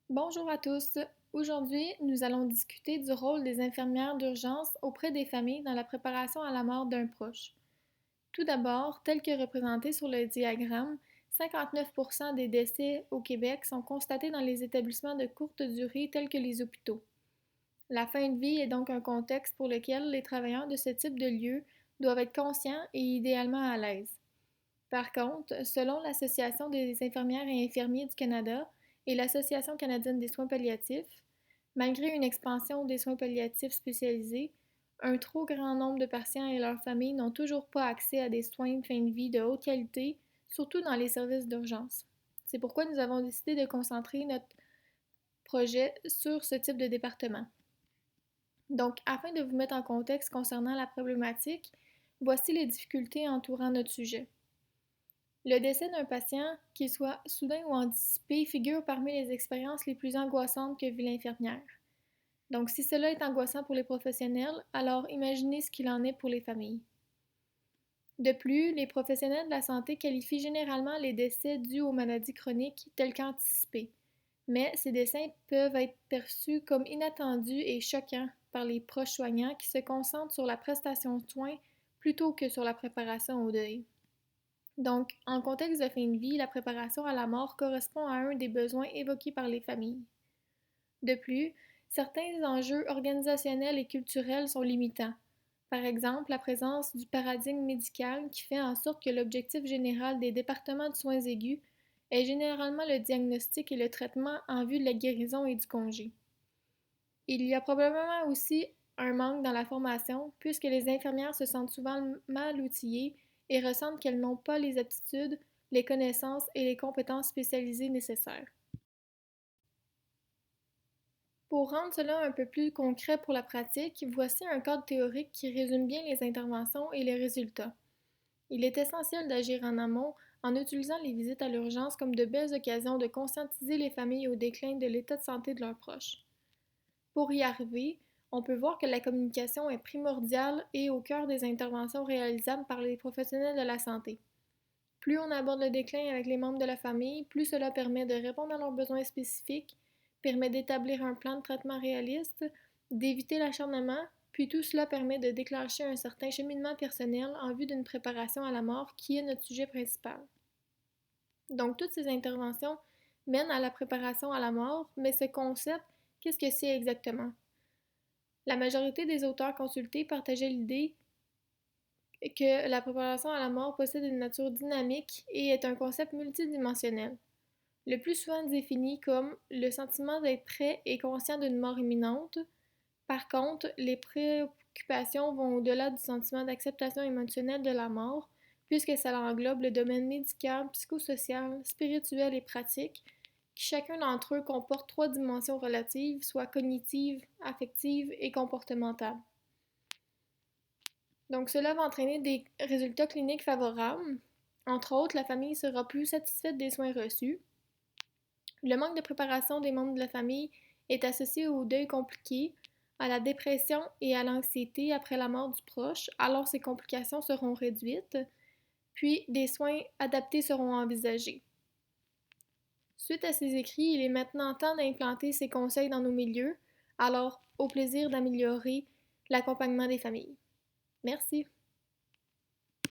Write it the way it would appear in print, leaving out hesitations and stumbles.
Bonjour à tous. Aujourd'hui, nous allons discuter du rôle des infirmières d'urgence auprès des familles dans la préparation à la mort d'un proche. Tout d'abord, tel que représenté sur le diagramme, 59% des décès au Québec sont constatés dans les établissements de courte durée tels que les hôpitaux. La fin de vie est donc un contexte pour lequel les travailleurs de ce type de lieu doivent être conscients et idéalement à l'aise. Par contre, selon l'Association des infirmières et infirmiers du Canada et l'Association canadienne des soins palliatifs, malgré une expansion des soins palliatifs spécialisés, un trop grand nombre de patients et leurs familles n'ont toujours pas accès à des soins de fin de vie de haute qualité, surtout dans les services d'urgence. C'est pourquoi nous avons décidé de concentrer notre projet sur ce type de département. Donc, afin de vous mettre en contexte concernant la problématique, voici les difficultés entourant notre sujet. Le décès d'un patient, qu'il soit soudain ou anticipé, figure parmi les expériences les plus angoissantes que vit l'infirmière. Donc, si cela est angoissant pour les professionnels, alors imaginez ce qu'il en est pour les familles. De plus, les professionnels de la santé qualifient généralement les décès dus aux maladies chroniques tels qu'anticipés, mais ces décès peuvent être perçus comme inattendus et choquants par les proches soignants qui se concentrent sur la prestation de soins plutôt que sur la préparation au deuil. Donc, en contexte de fin de vie, la préparation à la mort correspond à un des besoins évoqués par les familles. De plus, certains enjeux organisationnels et culturels sont limitants. Par exemple, la présence du paradigme médical qui fait en sorte que l'objectif général des départements de soins aigus est généralement le diagnostic et le traitement en vue de la guérison et du congé. Il y a probablement aussi un manque dans la formation, puisque les infirmières se sentent souvent mal outillées et ressentent qu'elles n'ont pas les aptitudes, les connaissances et les compétences spécialisées nécessaires. Pour rendre cela un peu plus concret pour la pratique, voici un cadre théorique qui résume bien les interventions et les résultats. Il est essentiel d'agir en amont en utilisant les visites à l'urgence comme de belles occasions de conscientiser les familles au déclin de l'état de santé de leurs proches. Pour y arriver, on peut voir que la communication est primordiale et au cœur des interventions réalisables par les professionnels de la santé. Plus on aborde le déclin avec les membres de la famille, plus cela permet de répondre à leurs besoins spécifiques, permet d'établir un plan de traitement réaliste, d'éviter l'acharnement, puis tout cela permet de déclencher un certain cheminement personnel en vue d'une préparation à la mort qui est notre sujet principal. Donc toutes ces interventions mènent à la préparation à la mort, mais ce concept, qu'est-ce que c'est exactement? La majorité des auteurs consultés partageaient l'idée que la préparation à la mort possède une nature dynamique et est un concept multidimensionnel, le plus souvent défini comme le sentiment d'être prêt et conscient d'une mort imminente. Par contre, les préoccupations vont au-delà du sentiment d'acceptation émotionnelle de la mort, puisque ça englobe le domaine médical, psychosocial, spirituel et pratique, qui chacun d'entre eux comporte trois dimensions relatives, soit cognitive, affective et comportementale. Donc cela va entraîner des résultats cliniques favorables. Entre autres, la famille sera plus satisfaite des soins reçus. Le manque de préparation des membres de la famille est associé au deuil compliqué, à la dépression et à l'anxiété après la mort du proche, alors ces complications seront réduites, puis des soins adaptés seront envisagés. Suite à ces écrits, il est maintenant temps d'implanter ces conseils dans nos milieux, alors au plaisir d'améliorer l'accompagnement des familles. Merci.